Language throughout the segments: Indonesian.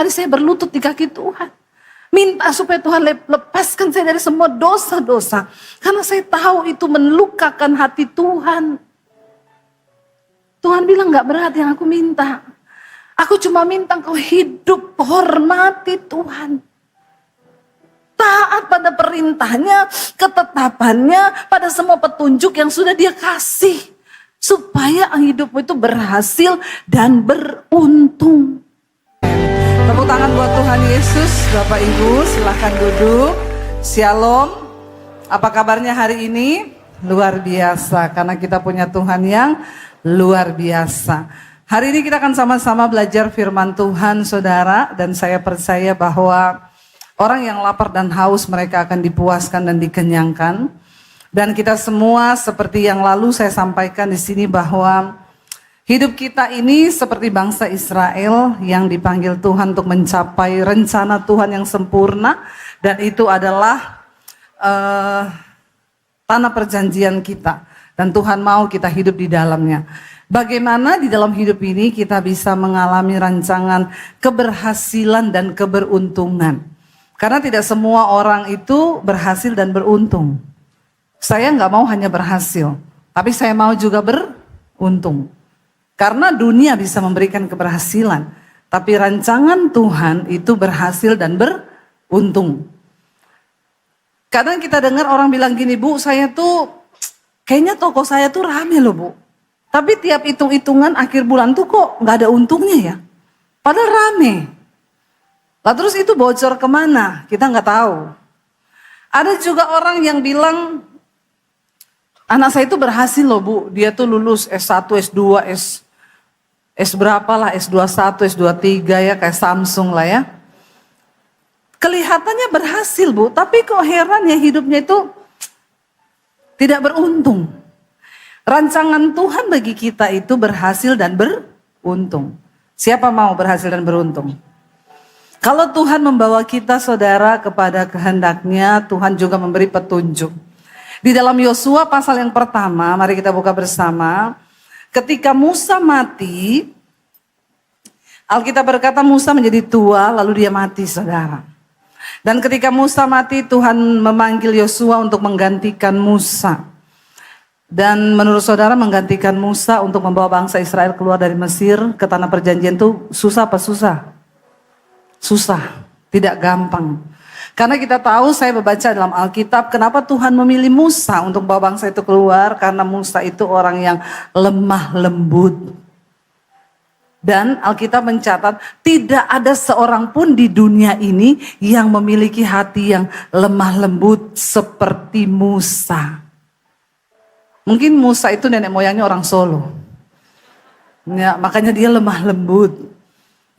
Hari saya berlutut di kaki Tuhan. Minta supaya Tuhan lepaskan saya dari semua dosa-dosa. Karena saya tahu itu melukakan hati Tuhan. Tuhan bilang gak berat yang aku minta. Aku cuma minta engkau hidup, hormati Tuhan. Taat pada perintahnya, ketetapannya, pada semua petunjuk yang sudah dia kasih. Supaya hidupmu itu berhasil dan beruntung. Tepuk tangan buat Tuhan Yesus. Bapak Ibu silahkan duduk. Shalom. Apa kabarnya hari ini? Luar biasa, karena kita punya Tuhan yang luar biasa. Hari ini kita akan sama-sama belajar firman Tuhan, saudara. Dan saya percaya bahwa orang yang lapar dan haus mereka akan dipuaskan dan dikenyangkan. Dan kita semua seperti yang lalu saya sampaikan di sini bahwa hidup kita ini seperti bangsa Israel yang dipanggil Tuhan untuk mencapai rencana Tuhan yang sempurna. Dan itu adalah tanah perjanjian kita. Dan Tuhan mau kita hidup di dalamnya. Bagaimana di dalam hidup ini kita bisa mengalami rancangan keberhasilan dan keberuntungan. Karena tidak semua orang itu berhasil dan beruntung. Saya nggak mau hanya berhasil, tapi saya mau juga beruntung. Karena dunia bisa memberikan keberhasilan, tapi rancangan Tuhan itu berhasil dan beruntung. Kadang kita dengar orang bilang gini, Bu, saya tuh kayaknya toko saya tuh rame loh, Bu. Tapi tiap hitung-hitungan akhir bulan tuh kok nggak ada untungnya ya. Padahal rame. Lah terus itu bocor kemana? Kita nggak tahu. Ada juga orang yang bilang, anak saya itu berhasil loh, Bu. Dia tuh lulus S1, S2, S berapa lah, S21, S23 ya, kayak Samsung lah ya. Kelihatannya berhasil, Bu, tapi kok heran ya hidupnya itu tidak beruntung. Rancangan Tuhan bagi kita itu berhasil dan beruntung. Siapa mau berhasil dan beruntung? Kalau Tuhan membawa kita, saudara, kepada kehendaknya, Tuhan juga memberi petunjuk. Di dalam Yosua pasal yang pertama, mari kita buka bersama. Ketika Musa mati, Alkitab berkata Musa menjadi tua lalu dia mati, saudara. Dan ketika Musa mati, Tuhan memanggil Yosua untuk menggantikan Musa. Dan menurut saudara menggantikan Musa untuk membawa bangsa Israel keluar dari Mesir ke tanah perjanjian itu susah apa susah? Susah, tidak gampang. Karena kita tahu, saya membaca dalam Alkitab, kenapa Tuhan memilih Musa untuk bawa bangsa itu keluar? Karena Musa itu orang yang lemah lembut. Dan Alkitab mencatat, tidak ada seorang pun di dunia ini yang memiliki hati yang lemah lembut seperti Musa. Mungkin Musa itu nenek moyangnya orang Solo. Ya, makanya dia lemah lembut.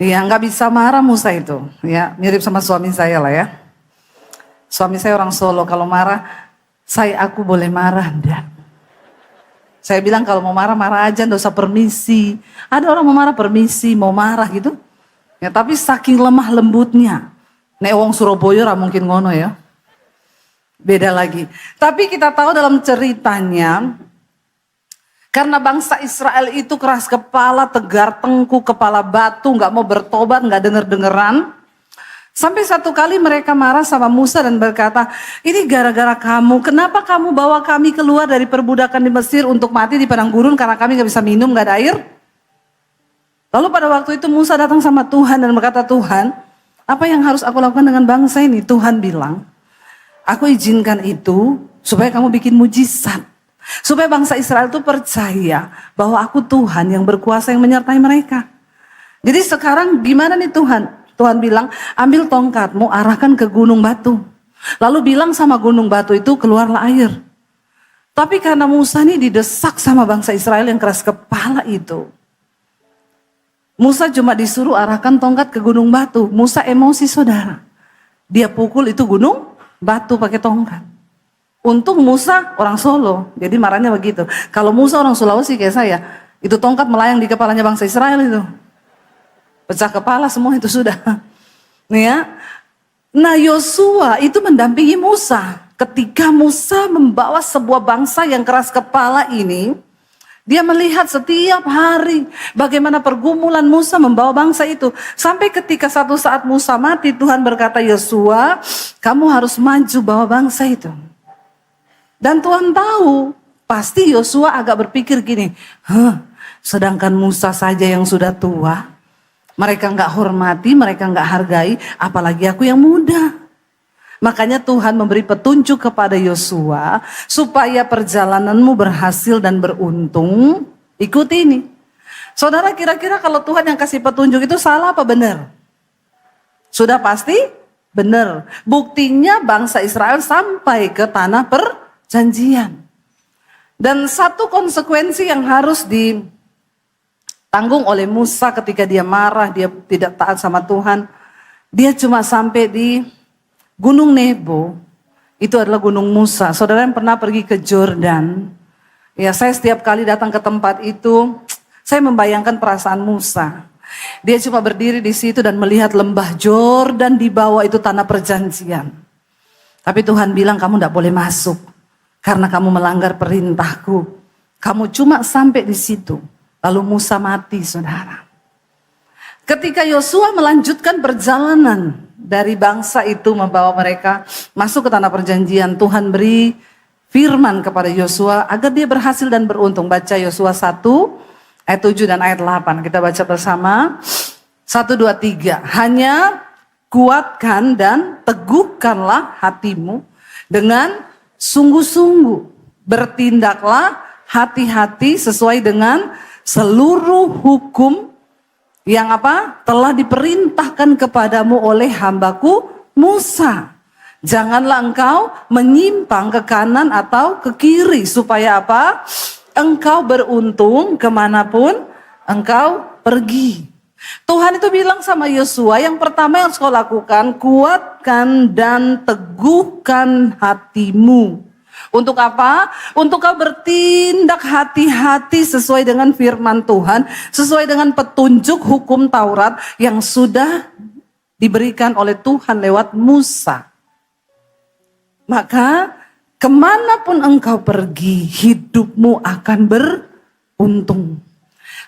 Ya, nggak bisa marah Musa itu. Ya, mirip sama suami saya lah ya. Suami saya orang Solo, kalau marah, aku boleh marah, enggak. Saya bilang kalau mau marah, marah aja, enggak usah permisi. Ada orang mau marah permisi, mau marah gitu. Ya, tapi saking lemah lembutnya. Nek wong Surabaya mungkin ngono ya. Beda lagi. Tapi kita tahu dalam ceritanya, karena bangsa Israel itu keras kepala, tegar tengkuk, kepala batu, enggak mau bertobat, enggak denger-dengeran. Sampai satu kali mereka marah sama Musa dan berkata, ini gara-gara kamu, kenapa kamu bawa kami keluar dari perbudakan di Mesir untuk mati di padang gurun karena kami gak bisa minum, gak ada air? Lalu pada waktu itu Musa datang sama Tuhan dan berkata, Tuhan, apa yang harus aku lakukan dengan bangsa ini? Tuhan bilang, aku izinkan itu supaya kamu bikin mujizat. Supaya bangsa Israel itu percaya bahwa aku Tuhan yang berkuasa yang menyertai mereka. Jadi sekarang gimana nih Tuhan? Tuhan bilang, ambil tongkatmu, arahkan ke gunung batu. Lalu bilang sama gunung batu itu, keluarlah air. Tapi karena Musa ini didesak sama bangsa Israel yang keras kepala itu. Musa cuma disuruh arahkan tongkat ke gunung batu. Musa emosi, saudara. Dia pukul itu gunung batu pakai tongkat. Untung Musa orang Solo, jadi marahnya begitu. Kalau Musa orang Sulawesi kayak saya, itu tongkat melayang di kepalanya bangsa Israel itu. Pecah kepala semua itu sudah. Nih ya. Nah Yosua itu mendampingi Musa. Ketika Musa membawa sebuah bangsa yang keras kepala ini, Dia melihat setiap hari bagaimana pergumulan Musa membawa bangsa itu. Sampai ketika satu saat Musa mati, Tuhan berkata, Yosua, kamu harus maju bawa bangsa itu. Dan Tuhan tahu, pasti Yosua agak berpikir gini, sedangkan Musa saja yang sudah tua, mereka nggak hormati, mereka nggak hargai, apalagi aku yang muda. Makanya Tuhan memberi petunjuk kepada Yosua supaya perjalananmu berhasil dan beruntung. Ikuti ini. Saudara, kira-kira kalau Tuhan yang kasih petunjuk itu salah apa benar? Sudah pasti benar. Buktinya bangsa Israel sampai ke tanah perjanjian. Dan satu konsekuensi yang harus ditanggung oleh Musa ketika dia marah, dia tidak taat sama Tuhan. Dia cuma sampai di Gunung Nebo, itu adalah Gunung Musa. Saudara yang pernah pergi ke Jordan, ya saya setiap kali datang ke tempat itu, saya membayangkan perasaan Musa. Dia cuma berdiri di situ dan melihat lembah Jordan di bawah itu tanah perjanjian. Tapi Tuhan bilang kamu tidak boleh masuk, karena kamu melanggar perintahku. Kamu cuma sampai di situ, lalu Musa mati, saudara. Ketika Yosua melanjutkan perjalanan dari bangsa itu membawa mereka masuk ke tanah perjanjian, Tuhan beri firman kepada Yosua agar dia berhasil dan beruntung. Baca Yosua 1 ayat 7 dan ayat 8. Kita baca bersama. 1, 2, 3. Hanya kuatkan dan teguhkanlah hatimu dengan sungguh-sungguh. Bertindaklah hati-hati sesuai dengan seluruh hukum yang telah diperintahkan kepadamu oleh hambaku Musa. Janganlah engkau menyimpang ke kanan atau ke kiri, supaya engkau beruntung kemanapun engkau pergi. Tuhan itu bilang sama Yosua, yang pertama yang kau lakukan, kuatkan dan teguhkan hatimu. Untuk apa? Untuk kau bertindak hati-hati sesuai dengan firman Tuhan, sesuai dengan petunjuk hukum Taurat yang sudah diberikan oleh Tuhan lewat Musa. Maka kemanapun engkau pergi, hidupmu akan beruntung.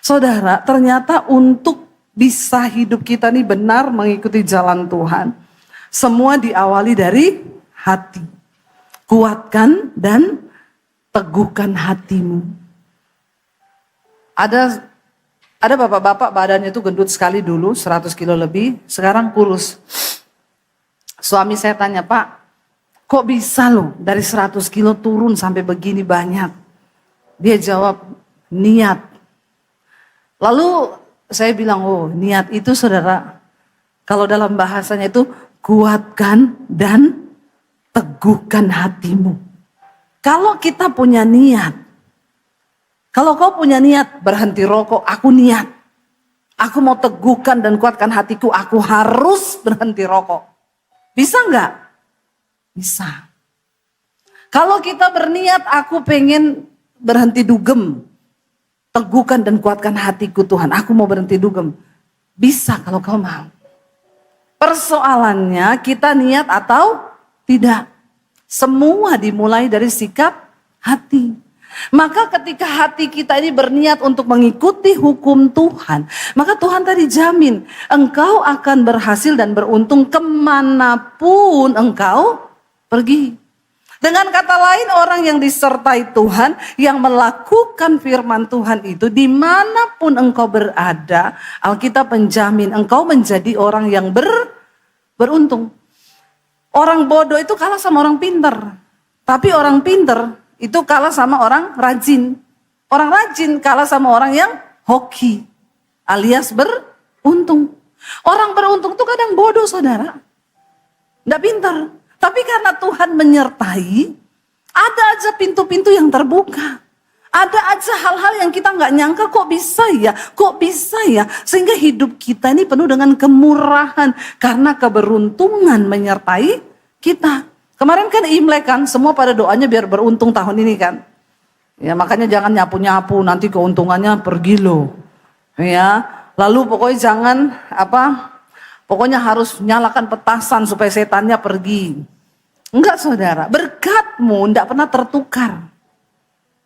Saudara, ternyata untuk bisa hidup kita ini benar mengikuti jalan Tuhan, semua diawali dari hati. Kuatkan dan teguhkan hatimu. Ada bapak-bapak badannya itu gendut sekali dulu, 100 kilo lebih, sekarang kurus. Suami saya tanya, Pak, kok bisa loh dari 100 kilo turun sampai begini banyak? Dia jawab, niat. Lalu saya bilang, oh niat itu saudara, kalau dalam bahasanya itu kuatkan dan teguhkan hatimu. Kalau kita punya niat, kalau kau punya niat berhenti rokok, aku niat. Aku mau teguhkan dan kuatkan hatiku, aku harus berhenti rokok. Bisa enggak? Bisa. Kalau kita berniat, aku pengen berhenti dugem. Teguhkan dan kuatkan hatiku Tuhan, aku mau berhenti dugem. Bisa kalau kau mau. Persoalannya kita niat atau tidak. Semua dimulai dari sikap hati. Maka ketika hati kita ini berniat untuk mengikuti hukum Tuhan, maka Tuhan tadi jamin engkau akan berhasil dan beruntung kemanapun engkau pergi. Dengan kata lain, orang yang disertai Tuhan, yang melakukan firman Tuhan itu, dimanapun engkau berada, Alkitab menjamin engkau menjadi orang yang beruntung. Orang bodoh itu kalah sama orang pintar. Tapi orang pintar itu kalah sama orang rajin. Orang rajin kalah sama orang yang hoki. Alias beruntung. Orang beruntung itu kadang bodoh saudara. Tidak pintar. Tapi karena Tuhan menyertai, ada aja pintu-pintu yang terbuka. Ada aja hal-hal yang kita nggak nyangka, kok bisa ya, sehingga hidup kita ini penuh dengan kemurahan karena keberuntungan menyertai kita. Kemarin kan Imlek kan, semua pada doanya biar beruntung tahun ini kan. Ya makanya jangan nyapu-nyapu, nanti keuntungannya pergi loh. Ya, lalu pokoknya jangan pokoknya harus nyalakan petasan supaya setannya pergi. Enggak saudara, berkatmu enggak pernah tertukar.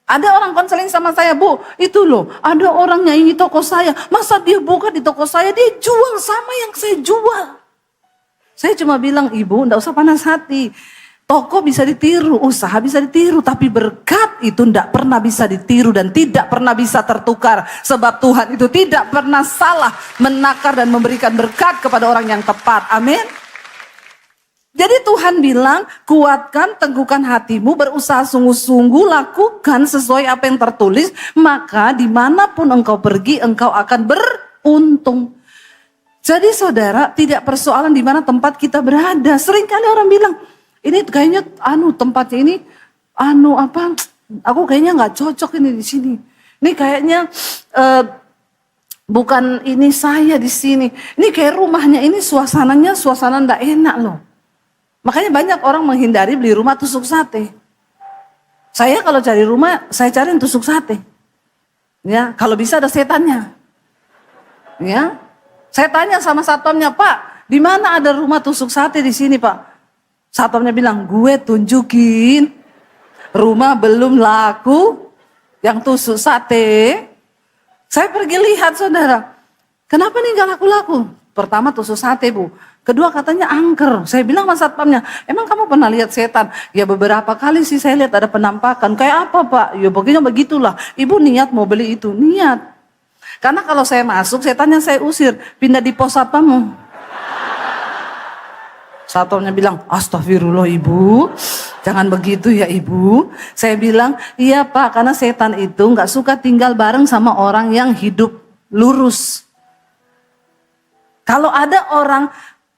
Ada orang konseling sama saya, Bu, itu loh, ada orang nyanyi toko saya, masa dia buka di toko saya, dia jual sama yang saya jual. Saya cuma bilang, Ibu, enggak usah panas hati. Toko bisa ditiru, usaha bisa ditiru, tapi berkat itu enggak pernah bisa ditiru dan tidak pernah bisa tertukar. Sebab Tuhan itu tidak pernah salah menakar dan memberikan berkat kepada orang yang tepat. Amin. Jadi Tuhan bilang, kuatkan, teguhkan hatimu, berusaha sungguh-sungguh, lakukan sesuai apa yang tertulis, maka dimanapun engkau pergi, engkau akan beruntung. Jadi saudara, tidak persoalan di mana tempat kita berada. Seringkali orang bilang, ini kayaknya tempatnya ini aku kayaknya nggak cocok ini di sini. Ini kayaknya bukan ini saya di sini. Ini kayak rumahnya ini suasana nggak enak loh. Makanya banyak orang menghindari beli rumah tusuk sate. Saya kalau cari rumah, saya cari yang tusuk sate. Ya, kalau bisa ada setannya. Ya. Saya tanya sama satpamnya, Pak, di mana ada rumah tusuk sate di sini, Pak? Satpamnya bilang, gue tunjukin rumah belum laku yang tusuk sate. Saya pergi lihat, saudara. Kenapa nih gak laku-laku? Pertama tusuk sate, Bu. Kedua katanya angker. Saya bilang sama satpamnya, emang kamu pernah lihat setan? Ya beberapa kali sih saya lihat ada penampakan. Kayak apa, Pak? Ya pokoknya begitulah. Ibu niat mau beli itu, niat. Karena kalau saya masuk, setannya saya usir. Pindah di pos satpammu. Satpamnya bilang, astagfirullah Ibu, jangan begitu ya Ibu. Saya bilang, iya Pak, karena setan itu gak suka tinggal bareng sama orang yang hidup lurus. Kalau ada orang,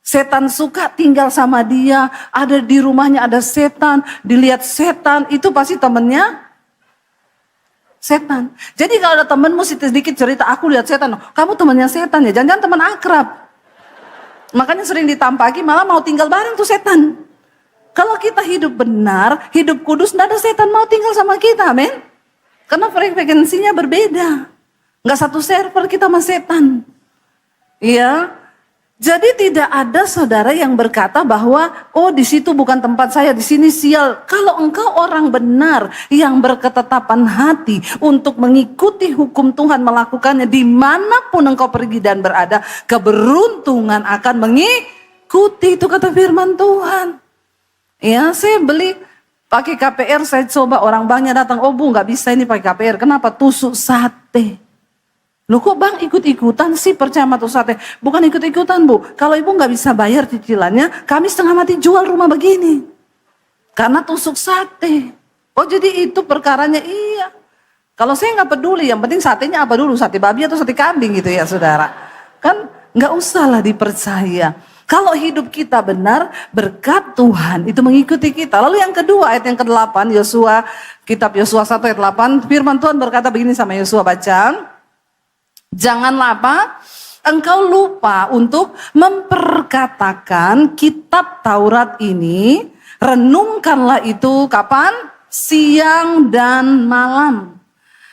setan suka tinggal sama dia, ada di rumahnya ada setan, dilihat setan, itu pasti temennya setan. Jadi kalau ada temenmu sedikit cerita, aku lihat setan, kamu temannya setan ya, jangan-jangan teman akrab. Makanya sering ditampaki malah mau tinggal bareng tuh setan. Kalau kita hidup benar, hidup kudus, tidak ada setan mau tinggal sama kita, amin. Karena frekuensinya berbeda. Nggak satu server kita sama setan. Iya. Jadi tidak ada saudara yang berkata bahwa oh di situ bukan tempat saya, di sini sial. Kalau engkau orang benar yang berketetapan hati untuk mengikuti hukum Tuhan, melakukannya dimanapun engkau pergi dan berada, keberuntungan akan mengikuti, itu kata firman Tuhan. Ya, saya beli pakai KPR, saya coba, orang banknya datang, oh Bu nggak bisa ini pakai KPR, kenapa? Tusuk sate. Loh kok Bang ikut-ikutan sih percaya sama tusuk sate? Bukan ikut-ikutan Bu, kalau Ibu nggak bisa bayar cicilannya, kami setengah mati jual rumah begini. Karena tusuk sate. Oh jadi itu perkaranya, iya. Kalau saya nggak peduli, yang penting satenya apa dulu, sate babi atau sate kambing gitu ya saudara. Kan nggak usah lah dipercaya. Kalau hidup kita benar, berkat Tuhan itu mengikuti kita. Lalu yang kedua, ayat yang ke-8, Yosua, kitab Yosua 1 ayat 8, firman Tuhan berkata begini sama Yosua, baca. Janganlah apa? Engkau lupa untuk memperkatakan kitab Taurat ini, renungkanlah itu kapan? Siang dan malam.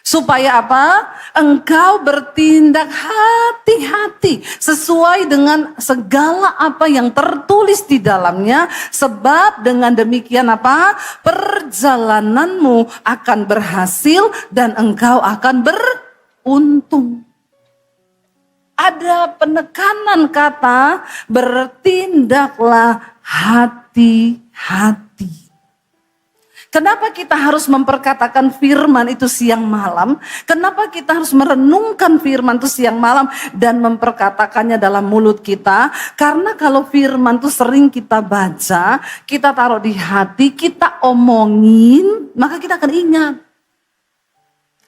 Supaya apa? Engkau bertindak hati-hati sesuai dengan segala apa yang tertulis di dalamnya. Sebab dengan demikian apa? Perjalananmu akan berhasil dan engkau akan beruntung. Ada penekanan kata bertindaklah hati-hati. Kenapa kita harus memperkatakan firman itu siang malam? Kenapa kita harus merenungkan firman itu siang malam dan memperkatakannya dalam mulut kita? Karena kalau firman itu sering kita baca, kita taruh di hati, kita omongin, maka kita akan ingat.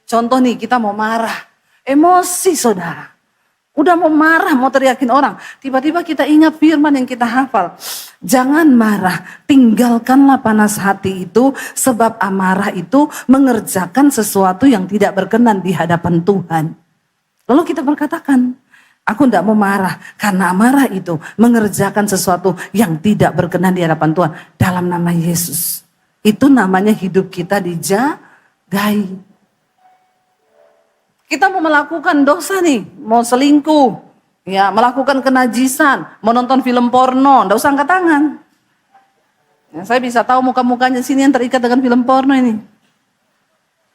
Contoh nih, kita mau marah, emosi saudara. Udah mau marah, mau teriakin orang. Tiba-tiba kita ingat firman yang kita hafal. Jangan marah, tinggalkanlah panas hati itu. Sebab amarah itu mengerjakan sesuatu yang tidak berkenan di hadapan Tuhan. Lalu kita berkatakan, aku tidak mau marah. Karena amarah itu mengerjakan sesuatu yang tidak berkenan di hadapan Tuhan. Dalam nama Yesus. Itu namanya hidup kita dijagai. Kita mau melakukan dosa nih, mau selingkuh, ya, melakukan kenajisan, mau nonton film porno, enggak usah angkat tangan. Ya, saya bisa tahu muka-mukanya sini yang terikat dengan film porno ini.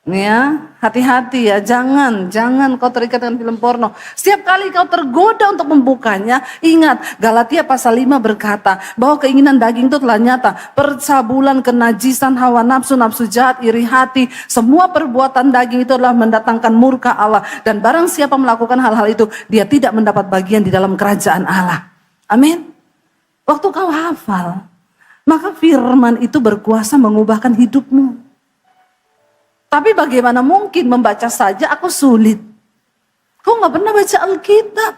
Ya, hati-hati ya, jangan kau terikat dengan film porno. Setiap kali kau tergoda untuk membukanya, ingat Galatia pasal 5 berkata bahwa keinginan daging itu telah nyata. Percabulan, kenajisan, hawa nafsu, nafsu jahat, iri hati, semua perbuatan daging itu adalah mendatangkan murka Allah. Dan barang siapa melakukan hal-hal itu, dia tidak mendapat bagian di dalam kerajaan Allah. Amin. Waktu kau hafal, maka firman itu berkuasa mengubahkan hidupmu. Tapi bagaimana mungkin membaca saja aku sulit. Kau gak pernah baca Alkitab.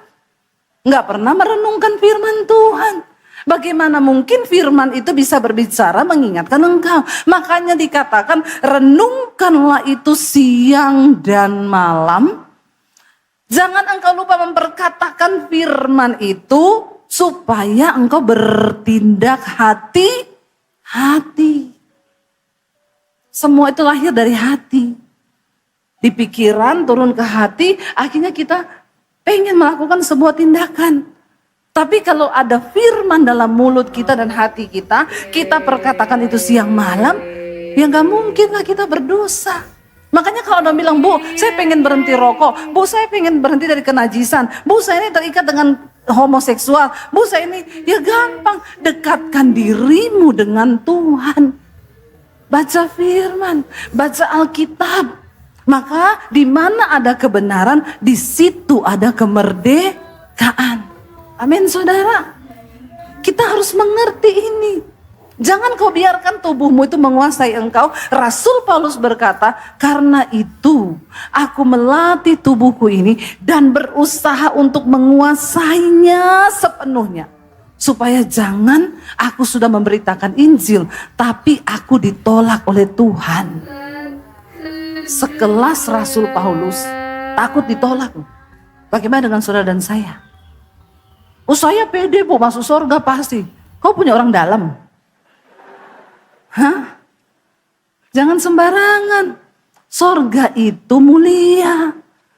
Gak pernah merenungkan firman Tuhan. Bagaimana mungkin firman itu bisa berbicara mengingatkan engkau. Makanya dikatakan renungkanlah itu siang dan malam. Jangan engkau lupa memperkatakan firman itu supaya engkau bertindak hati-hati. Semua itu lahir dari hati. Di pikiran turun ke hati, akhirnya kita pengen melakukan sebuah tindakan. Tapi kalau ada firman dalam mulut kita dan hati kita perkatakan itu siang malam, ya gak mungkin lah kita berdosa. Makanya kalau ada bilang, Bu, saya pengen berhenti rokok, Bu, saya pengen berhenti dari kenajisan, Bu, saya ini terikat dengan homoseksual, Bu, saya ini, ya gampang, dekatkan dirimu dengan Tuhan. Baca firman, baca Alkitab. Maka di mana ada kebenaran, di situ ada kemerdekaan. Amin, saudara. Kita harus mengerti ini. Jangan kau biarkan tubuhmu itu menguasai engkau. Rasul Paulus berkata, karena itu aku melatih tubuhku ini dan berusaha untuk menguasainya sepenuhnya. Supaya jangan aku sudah memberitakan Injil, tapi aku ditolak oleh Tuhan. Sekelas Rasul Paulus takut ditolak. Bagaimana dengan saudara dan saya? Oh, saya pede, Bu, masuk surga pasti. Kau punya orang dalam. Hah? Jangan sembarangan. Surga itu mulia.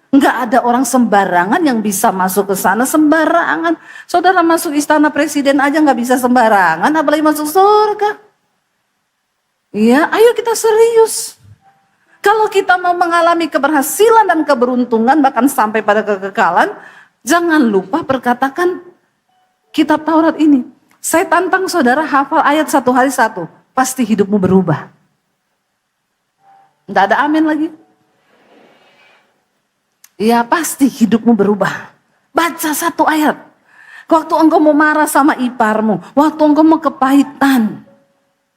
Enggak ada orang sembarangan yang bisa masuk ke sana sembarangan. Saudara masuk istana presiden aja enggak bisa sembarangan, apalagi masuk surga. Iya, ayo kita serius. Kalau kita mau mengalami keberhasilan dan keberuntungan bahkan sampai pada kekekalan, jangan lupa perkatakan kitab Taurat ini. Saya tantang saudara hafal ayat 1 hari 1, pasti hidupmu berubah. Enggak ada amin lagi. Ya pasti hidupmu berubah. Baca 1 ayat. Waktu engkau mau marah sama iparmu, waktu engkau mau kepahitan.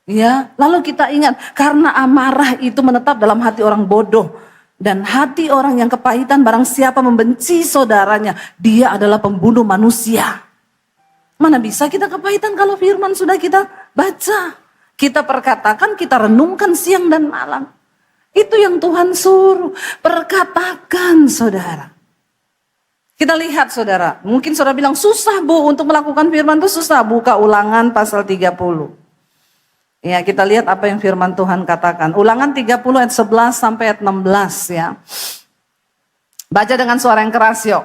Ya, lalu kita ingat karena amarah itu menetap dalam hati orang bodoh. Dan hati orang yang kepahitan barang siapa membenci saudaranya, dia adalah pembunuh manusia. Mana bisa kita kepahitan kalau firman sudah kita baca. Kita perkatakan, kita renungkan siang dan malam. Itu yang Tuhan suruh, perkatakan saudara. Kita lihat saudara, mungkin saudara bilang susah Bu untuk melakukan firman itu susah. Buka Ulangan pasal 30. Ya, kita lihat apa yang firman Tuhan katakan. Ulangan 30 ayat 11 sampai ayat 16 ya. Baca dengan suara yang keras yuk.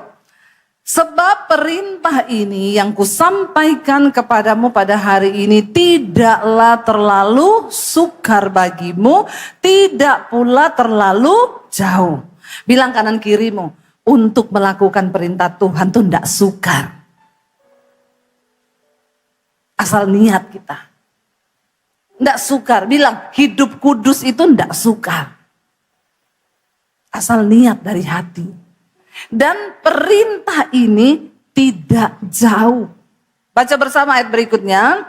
Sebab perintah ini yang kusampaikan kepadamu pada hari ini tidaklah terlalu sukar bagimu, tidak pula terlalu jauh. Bilang kanan kirimu, untuk melakukan perintah Tuhan tuh tidak sukar. Asal niat kita. Tidak sukar, bilang hidup kudus itu tidak sukar. Asal niat dari hati. Dan perintah ini tidak jauh. Baca bersama ayat berikutnya.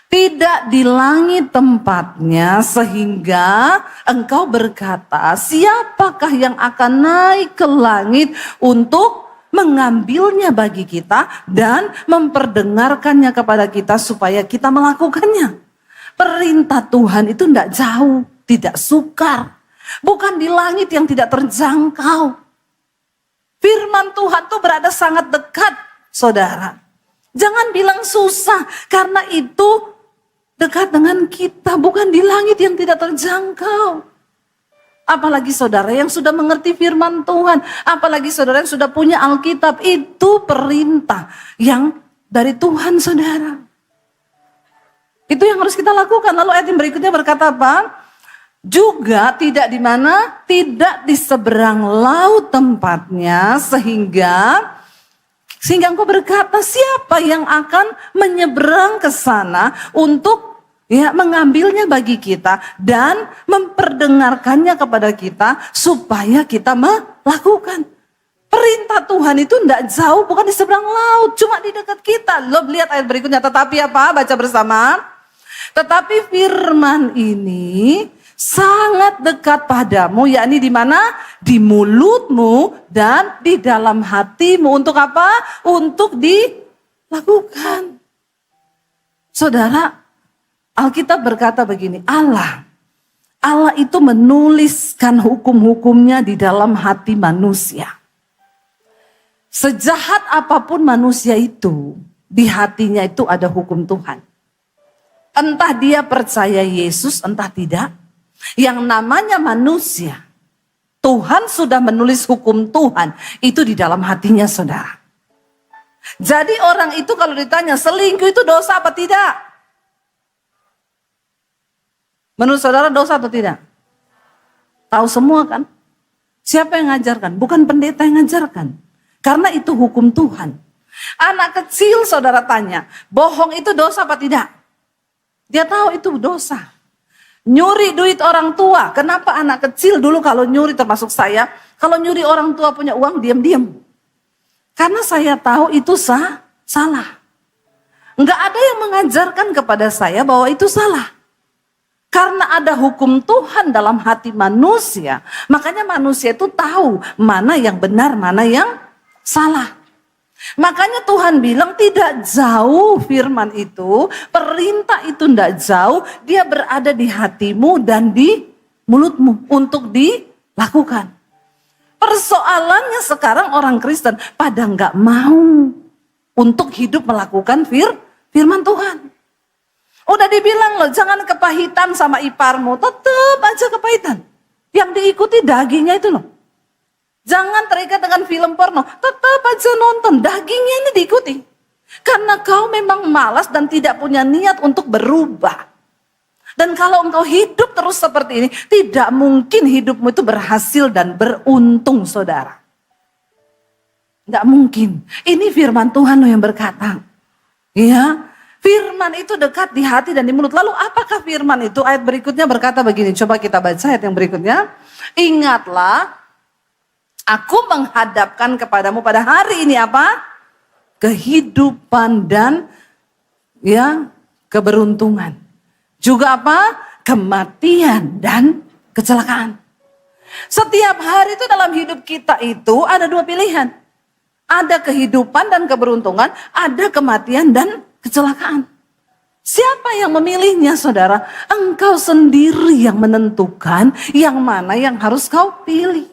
Tidak di langit tempatnya sehingga engkau berkata, siapakah yang akan naik ke langit untuk mengambilnya bagi kita dan memperdengarkannya kepada kita supaya kita melakukannya. Perintah Tuhan itu tidak jauh, tidak sukar. Bukan di langit yang tidak terjangkau. Firman Tuhan tuh berada sangat dekat, saudara. Jangan bilang susah, karena itu dekat dengan kita, bukan di langit yang tidak terjangkau. Apalagi saudara yang sudah mengerti firman Tuhan, apalagi saudara yang sudah punya Alkitab, itu perintah yang dari Tuhan, saudara. Itu yang harus kita lakukan. Lalu ayat yang berikutnya berkata apa? Juga tidak di mana? Tidak di seberang laut tempatnya, sehingga engkau berkata, siapa yang akan menyeberang ke sana untuk mengambilnya bagi kita dan memperdengarkannya kepada kita supaya kita melakukan. Perintah Tuhan itu tidak jauh, bukan di seberang laut, cuma di dekat kita. Lo lihat ayat berikutnya, tetapi apa? Baca bersama. Tetapi firman ini sangat dekat padamu, yakni di mana? Di mulutmu dan di dalam hatimu. Untuk apa? Untuk dilakukan. Saudara, Alkitab berkata begini, Allah itu menuliskan hukum-hukumnya di dalam hati manusia. Sejahat apapun manusia itu, di hatinya itu ada hukum Tuhan. Entah dia percaya Yesus, entah tidak. Yang namanya manusia, Tuhan sudah menulis hukum Tuhan itu di dalam hatinya, saudara. Jadi orang itu kalau ditanya selingkuh itu dosa apa tidak? Menurut saudara dosa atau tidak? Tahu semua kan? Siapa yang ngajarkan? Bukan pendeta yang ngajarkan. Karena itu hukum Tuhan. Anak kecil saudara tanya, bohong itu dosa apa tidak? Dia tahu itu dosa. Nyuri duit orang tua. Kenapa anak kecil dulu kalau nyuri, termasuk saya, kalau nyuri orang tua punya uang diam-diam. Karena saya tahu itu salah. Enggak ada yang mengajarkan kepada saya bahwa itu salah. Karena ada hukum Tuhan dalam hati manusia, makanya manusia itu tahu mana yang benar, mana yang salah. Makanya Tuhan bilang tidak jauh firman itu, perintah itu tidak jauh, dia berada di hatimu dan di mulutmu untuk dilakukan. Persoalannya sekarang orang Kristen pada nggak mau untuk hidup melakukan firman Tuhan. Udah dibilang loh, jangan kepahitan sama iparmu, tetap aja kepahitan. Yang diikuti dagingnya itu loh. Jangan terikat dengan film porno, tetap aja nonton, dagingnya ini diikuti. Karena kau memang malas dan tidak punya niat untuk berubah. Dan kalau engkau hidup terus seperti ini, tidak mungkin hidupmu itu berhasil dan beruntung, saudara. Tidak mungkin. Ini firman Tuhan loh yang berkata. Ya, firman itu dekat di hati dan di mulut. Lalu apakah firman itu? Ayat berikutnya berkata begini, coba kita baca ayat yang berikutnya. Ingatlah, aku menghadapkan kepadamu pada hari ini apa? Kehidupan dan keberuntungan. Juga apa? Kematian dan kecelakaan. Setiap hari itu dalam hidup kita itu ada dua pilihan. Ada kehidupan dan keberuntungan, ada kematian dan kecelakaan. Siapa yang memilihnya, saudara? Engkau sendiri yang menentukan yang mana yang harus kau pilih.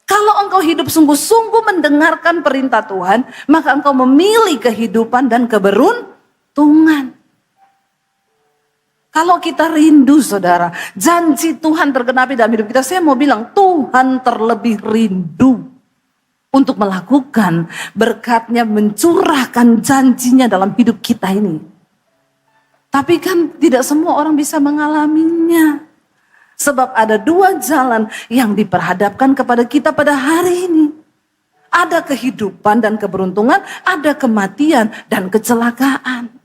Kalau engkau hidup sungguh-sungguh mendengarkan perintah Tuhan, maka engkau memilih kehidupan dan keberuntungan. Kalau kita rindu, saudara, janji Tuhan tergenapi dalam hidup kita, saya mau bilang Tuhan terlebih rindu untuk melakukan berkatnya, mencurahkan janjinya dalam hidup kita ini. Tapi kan tidak semua orang bisa mengalaminya. Sebab ada dua jalan yang diperhadapkan kepada kita pada hari ini. Ada kehidupan dan keberuntungan, ada kematian dan kecelakaan.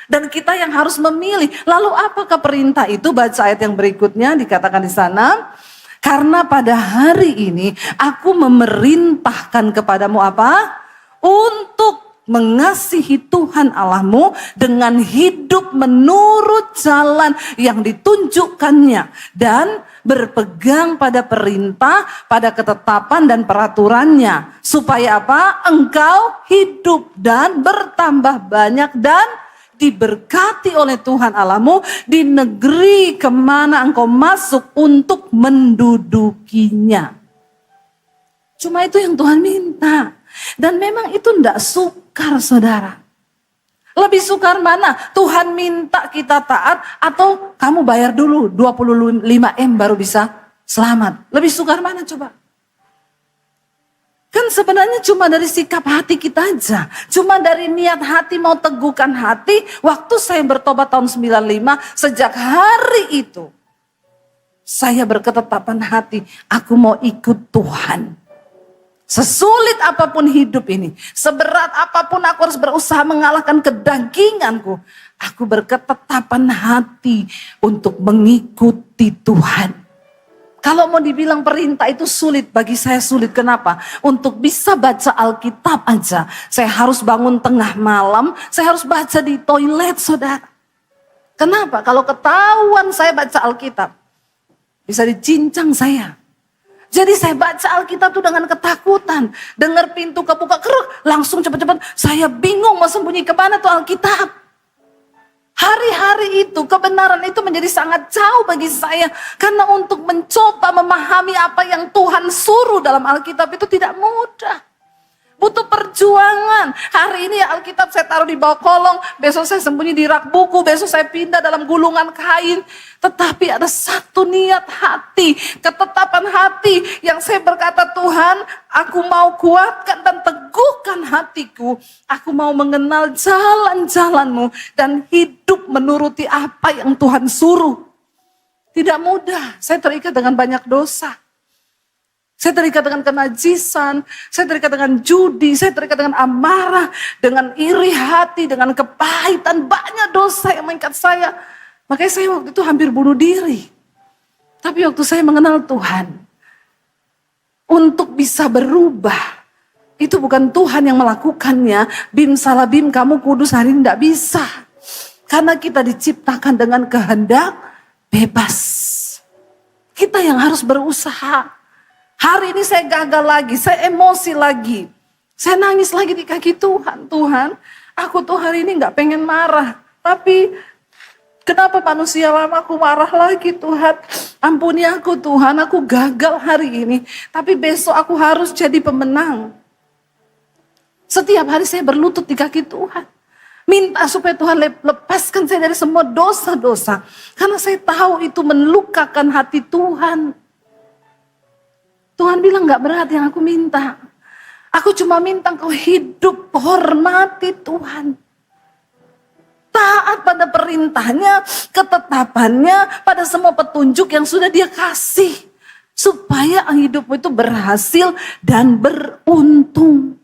Dan kita yang harus memilih. Lalu apakah perintah itu? Baca ayat yang berikutnya, dikatakan di sana. Karena pada hari ini aku memerintahkan kepadamu apa? Untuk mengasihi Tuhan Allahmu dengan hidup menurut jalan yang ditunjukkannya. Dan berpegang pada perintah, pada ketetapan dan peraturannya. Supaya apa? Engkau hidup dan bertambah banyak dan diberkati oleh Tuhan Allahmu di negeri kemana engkau masuk untuk mendudukinya. Cuma itu yang Tuhan minta. Dan memang itu tidak sukar, saudara. Lebih sukar mana? Tuhan minta kita taat atau kamu bayar dulu 25M baru bisa selamat. Lebih sukar mana coba? Kan sebenarnya cuma dari sikap hati kita aja. Cuma dari niat hati, mau teguhkan hati. Waktu saya bertobat tahun 95, sejak hari itu saya berketetapan hati, aku mau ikut Tuhan. Sesulit apapun hidup ini, seberat apapun aku harus berusaha mengalahkan kedaginganku. Aku berketetapan hati untuk mengikuti Tuhan. Kalau mau dibilang perintah itu sulit, bagi saya sulit. Kenapa? Untuk bisa baca Alkitab aja, saya harus bangun tengah malam, saya harus baca di toilet, saudara. Kenapa? Kalau ketahuan saya baca Alkitab, bisa dicincang saya. Jadi saya baca Alkitab itu dengan ketakutan. Dengar pintu kebuka keruk, langsung cepat-cepat. Saya bingung mau sembunyi kemana tuh Alkitab. Hari-hari itu, kebenaran itu menjadi sangat jauh bagi saya. Karena untuk mencoba memahami apa yang Tuhan suruh dalam Alkitab itu tidak mudah. Butuh perjuangan. Hari ini Alkitab saya taruh di bawah kolong. Besok saya sembunyi di rak buku. Besok saya pindah dalam gulungan kain. Tetapi ada satu niat hati, ketetapan hati yang saya berkata, Tuhan, aku mau kuatkan dan teguhkan hatiku. Aku mau mengenal jalan-jalan-Mu dan hidup menuruti apa yang Tuhan suruh. Tidak mudah, saya terikat dengan banyak dosa. Saya terikat dengan kenajisan, saya terikat dengan judi, saya terikat dengan amarah, dengan iri hati, dengan kepahitan. Banyak dosa yang mengikat saya. Makanya saya waktu itu hampir bunuh diri. Tapi waktu saya mengenal Tuhan, untuk bisa berubah, itu bukan Tuhan yang melakukannya. Bim salah bim, kamu kudus hari ini tidak bisa. Karena kita diciptakan dengan kehendak bebas. Kita yang harus berusaha. Hari ini saya gagal lagi, saya emosi lagi. Saya nangis lagi di kaki Tuhan. Tuhan, aku tuh hari ini gak pengen marah. Tapi kenapa manusia lama aku marah lagi Tuhan? Ampuni aku Tuhan, aku gagal hari ini. Tapi besok aku harus jadi pemenang. Setiap hari saya berlutut di kaki Tuhan. Minta supaya Tuhan lepaskan saya dari semua dosa-dosa. Karena saya tahu itu melukakan hati Tuhan. Tuhan bilang gak berat yang aku minta. Aku cuma minta engkau hidup, hormati Tuhan. Taat pada perintahnya, ketetapannya, pada semua petunjuk yang sudah Dia kasih. Supaya hidupmu itu berhasil dan beruntung.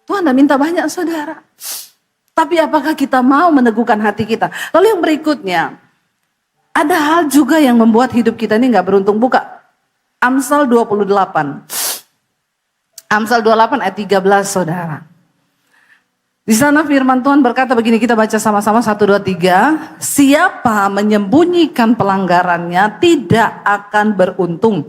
Tuhan gak minta banyak saudara. Tapi apakah kita mau meneguhkan hati kita? Lalu yang berikutnya, ada hal juga yang membuat hidup kita ini gak beruntung. Buka Amsal 28. Amsal 28 ayat 13 saudara. Di sana firman Tuhan berkata begini, kita baca sama-sama 1, 2, 3. Siapa menyembunyikan pelanggarannya tidak akan beruntung.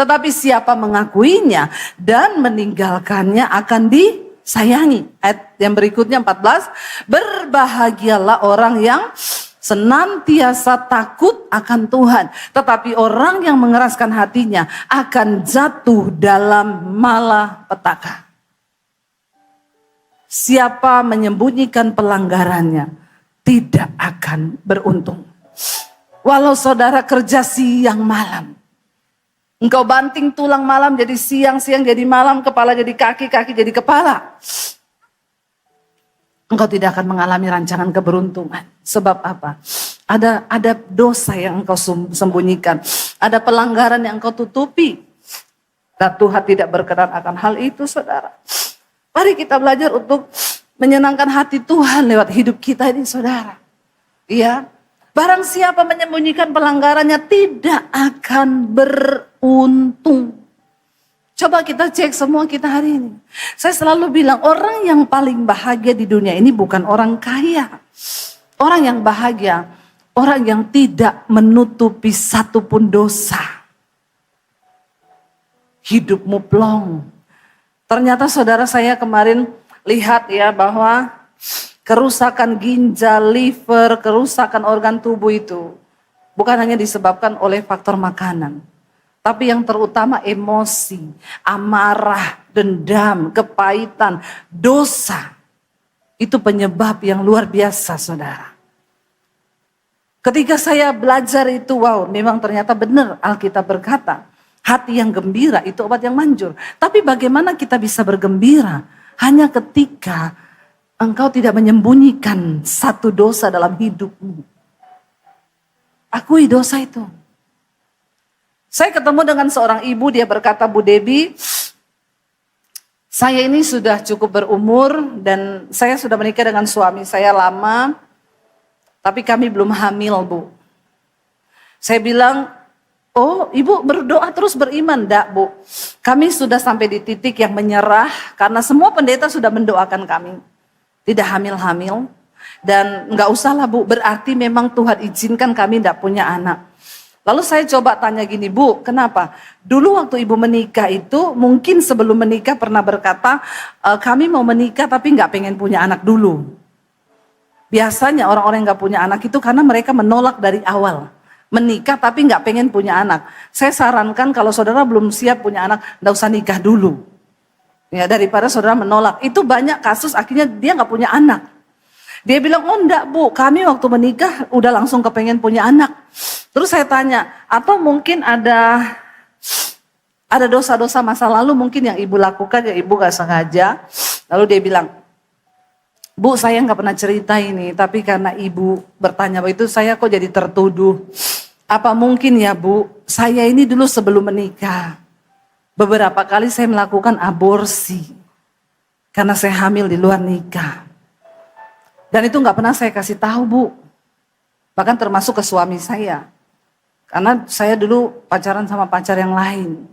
Tetapi siapa mengakuinya dan meninggalkannya akan disayangi. Ayat yang berikutnya 14. Berbahagialah orang yang senantiasa takut akan Tuhan. Tetapi orang yang mengeraskan hatinya akan jatuh dalam malapetaka. Siapa menyembunyikan pelanggarannya tidak akan beruntung. Walau saudara kerja siang malam. Engkau banting tulang malam jadi siang, siang jadi malam, kepala jadi kaki, kaki jadi kepala. Engkau tidak akan mengalami rancangan keberuntungan. Sebab apa? Ada dosa yang engkau sembunyikan. Ada pelanggaran yang engkau tutupi. Dan Tuhan tidak berkenan akan hal itu saudara. Mari kita belajar untuk menyenangkan hati Tuhan lewat hidup kita ini saudara. Iya. Barang siapa menyembunyikan pelanggarannya tidak akan beruntung. Coba kita cek semua kita hari ini. Saya selalu bilang orang yang paling bahagia di dunia ini bukan orang kaya. Orang yang bahagia, orang yang tidak menutupi satupun dosa. Hidupmu plong. Ternyata saudara saya kemarin lihat ya bahwa kerusakan ginjal, liver, kerusakan organ tubuh itu bukan hanya disebabkan oleh faktor makanan. Tapi yang terutama emosi, amarah, dendam, kepahitan, dosa. Itu penyebab yang luar biasa saudara. Ketika saya belajar itu, wow memang ternyata benar Alkitab berkata. Hati yang gembira itu obat yang manjur. Tapi bagaimana kita bisa bergembira? Hanya ketika engkau tidak menyembunyikan satu dosa dalam hidupmu. Akui dosa itu. Saya ketemu dengan seorang ibu, dia berkata, Bu Debbie, saya ini sudah cukup berumur dan saya sudah menikah dengan suami saya lama, tapi kami belum hamil, Bu. Saya bilang, oh ibu berdoa terus beriman. Enggak, Bu. Kami sudah sampai di titik yang menyerah karena semua pendeta sudah mendoakan kami. Tidak hamil-hamil. Dan enggak usahlah, Bu, berarti memang Tuhan izinkan kami enggak punya anak. Lalu saya coba tanya gini, Bu, kenapa? Dulu waktu ibu menikah itu, mungkin sebelum menikah pernah berkata, kami mau menikah tapi nggak pengen punya anak dulu. Biasanya orang-orang yang nggak punya anak itu karena mereka menolak dari awal. Menikah tapi nggak pengen punya anak. Saya sarankan kalau saudara belum siap punya anak, nggak usah nikah dulu. Ya, daripada saudara menolak. Itu banyak kasus akhirnya dia nggak punya anak. Dia bilang, oh enggak, Bu, kami waktu menikah udah langsung kepengen punya anak. Terus saya tanya, atau mungkin ada dosa-dosa masa lalu mungkin yang ibu lakukan yang ibu gak sengaja. Lalu dia bilang, Bu, saya gak pernah cerita ini, tapi karena ibu bertanya begitu saya kok jadi tertuduh. Apa mungkin ya, Bu, saya ini dulu sebelum menikah, beberapa kali saya melakukan aborsi karena saya hamil di luar nikah. Dan itu gak pernah saya kasih tahu, Bu. Bahkan termasuk ke suami saya. Karena saya dulu pacaran sama pacar yang lain.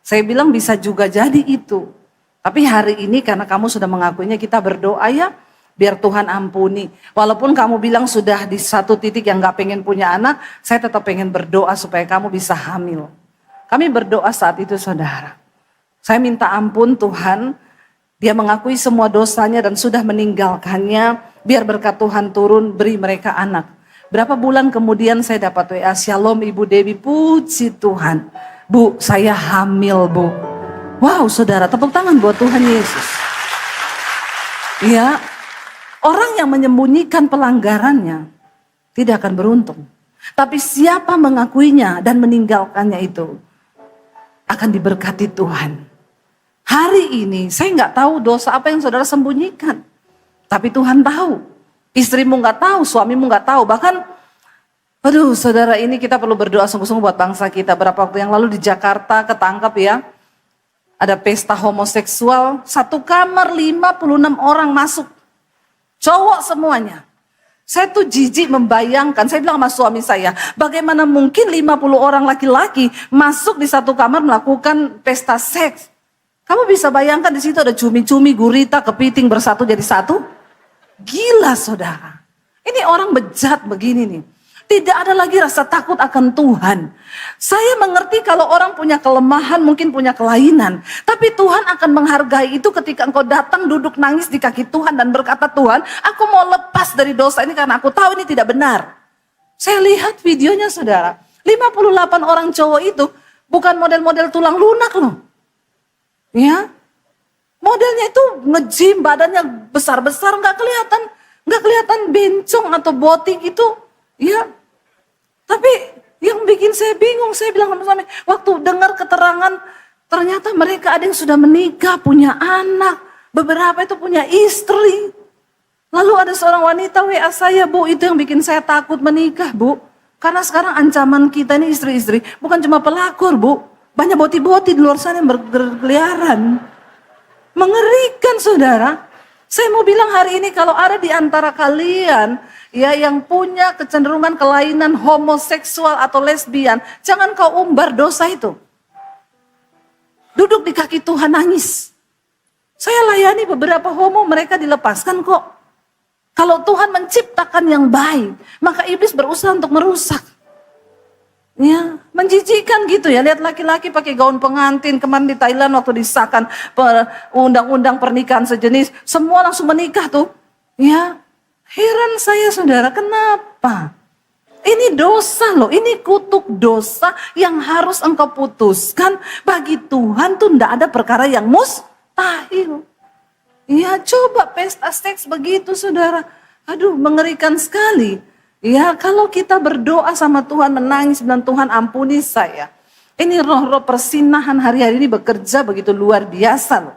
Saya bilang bisa juga jadi itu. Tapi hari ini karena kamu sudah mengakuinya, kita berdoa ya. Biar Tuhan ampuni. Walaupun kamu bilang sudah di satu titik yang gak pengen punya anak, saya tetap pengen berdoa supaya kamu bisa hamil. Kami berdoa saat itu, saudara. Saya minta ampun Tuhan. Dia mengakui semua dosanya dan sudah meninggalkannya. Biar berkat Tuhan turun, beri mereka anak. Berapa bulan kemudian saya dapat WA, Shalom Ibu Debbie, puji Tuhan. Bu, saya hamil, Bu. Wow, saudara, tepuk tangan buat Tuhan Yesus. Ya, orang yang menyembunyikan pelanggarannya tidak akan beruntung. Tapi siapa mengakuinya dan meninggalkannya itu akan diberkati Tuhan. Hari ini saya nggak tahu dosa apa yang saudara sembunyikan. Tapi Tuhan tahu. Istrimu nggak tahu, suamimu nggak tahu. Bahkan, aduh saudara, ini kita perlu berdoa sungguh-sungguh buat bangsa kita. Berapa waktu yang lalu di Jakarta ketangkap ya. Ada pesta homoseksual, satu kamar 56 orang masuk. Cowok semuanya. Saya tuh jijik membayangkan, saya bilang sama suami saya, bagaimana mungkin 50 orang laki-laki masuk di satu kamar melakukan pesta seks. Kamu bisa bayangkan di situ ada cumi-cumi, gurita, kepiting bersatu jadi satu? Gila saudara. Ini orang bejat begini nih. Tidak ada lagi rasa takut akan Tuhan. Saya mengerti kalau orang punya kelemahan, mungkin punya kelainan. Tapi Tuhan akan menghargai itu ketika engkau datang duduk nangis di kaki Tuhan dan berkata, Tuhan, aku mau lepas dari dosa ini karena aku tahu ini tidak benar. Saya lihat videonya saudara. 58 orang cowok itu bukan model-model tulang lunak loh. Ya, modelnya itu nge-gym, badannya besar-besar, nggak kelihatan bencong atau botik gitu, ya. Tapi yang bikin saya bingung, saya bilang sama suami, waktu dengar keterangan, ternyata mereka ada yang sudah menikah, punya anak, beberapa itu punya istri. Lalu ada seorang wanita WA saya, Bu, itu yang bikin saya takut menikah, Bu. Karena sekarang ancaman kita ini istri-istri, bukan cuma pelakor, Bu. Banyak boti-boti di luar sana yang berkeliaran. Mengerikan saudara. Saya mau bilang hari ini kalau ada di antara kalian ya yang punya kecenderungan kelainan homoseksual atau lesbian, jangan kau umbar dosa itu. Duduk di kaki Tuhan nangis. Saya layani beberapa homo, mereka dilepaskan kok. Kalau Tuhan menciptakan yang baik, maka iblis berusaha untuk merusak. Ya, menjijikan gitu ya, lihat laki-laki pakai gaun pengantin. Kemarin di Thailand waktu disahkan undang-undang pernikahan sejenis, semua langsung menikah tuh. Ya, heran saya saudara, kenapa? Ini dosa loh, ini kutuk dosa yang harus engkau putuskan. Bagi Tuhan tuh ndak ada perkara yang mustahil. Ya, coba pesta seks begitu saudara. Aduh, mengerikan sekali. Ya, kalau kita berdoa sama Tuhan, menangis dan Tuhan ampuni saya. Ini roh-roh persinahan hari-hari ini bekerja begitu luar biasa loh.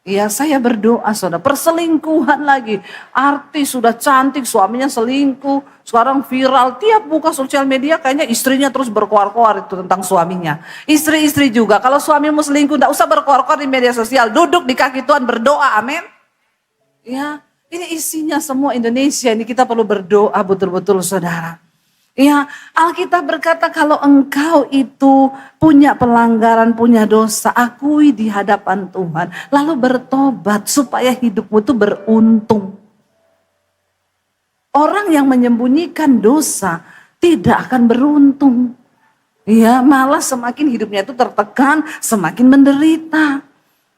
Ya, saya berdoa saudara, perselingkuhan lagi. Artis sudah cantik, suaminya selingkuh, sekarang viral. Tiap buka sosial media kayaknya istrinya terus berkoar-koar itu tentang suaminya. Istri-istri juga, kalau suamimu selingkuh, tidak usah berkoar-koar di media sosial. Duduk di kaki Tuhan berdoa, amin. Ya, ini isinya semua Indonesia, ini kita perlu berdoa betul-betul saudara. Ya, Alkitab berkata kalau engkau itu punya pelanggaran, punya dosa, akui di hadapan Tuhan. Lalu bertobat supaya hidupmu itu beruntung. Orang yang menyembunyikan dosa tidak akan beruntung. Ya, malah semakin hidupnya itu tertekan, semakin menderita.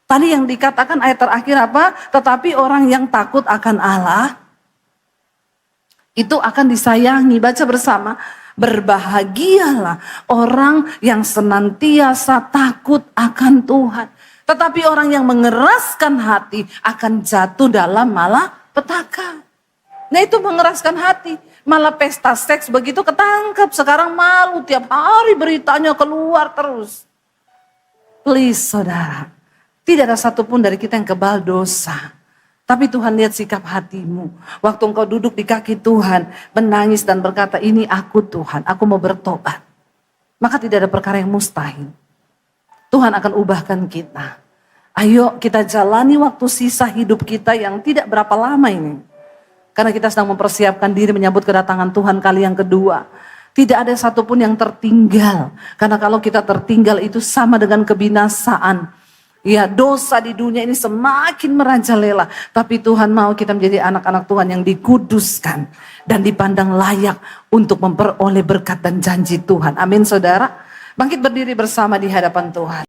Tadi yang dikatakan ayat terakhir apa? Tetapi orang yang takut akan Allah itu akan disayangi. Baca bersama. Berbahagialah orang yang senantiasa takut akan Tuhan. Tetapi orang yang mengeraskan hati akan jatuh dalam malapetaka. Nah itu mengeraskan hati. Malah pesta seks begitu ketangkap. Sekarang malu tiap hari beritanya keluar terus. Please saudara. Tidak ada satupun dari kita yang kebal dosa. Tapi Tuhan lihat sikap hatimu. Waktu engkau duduk di kaki Tuhan, menangis dan berkata, ini aku Tuhan, aku mau bertobat. Maka tidak ada perkara yang mustahil. Tuhan akan ubahkan kita. Ayo kita jalani waktu sisa hidup kita yang tidak berapa lama ini. Karena kita sedang mempersiapkan diri menyambut kedatangan Tuhan kali yang kedua. Tidak ada satupun yang tertinggal. Karena kalau kita tertinggal itu sama dengan kebinasaan. Ya, dosa di dunia ini semakin merajalela. Tapi Tuhan mau kita menjadi anak-anak Tuhan yang dikuduskan. Dan dipandang layak untuk memperoleh berkat dan janji Tuhan. Amin saudara. Bangkit berdiri bersama di hadapan Tuhan.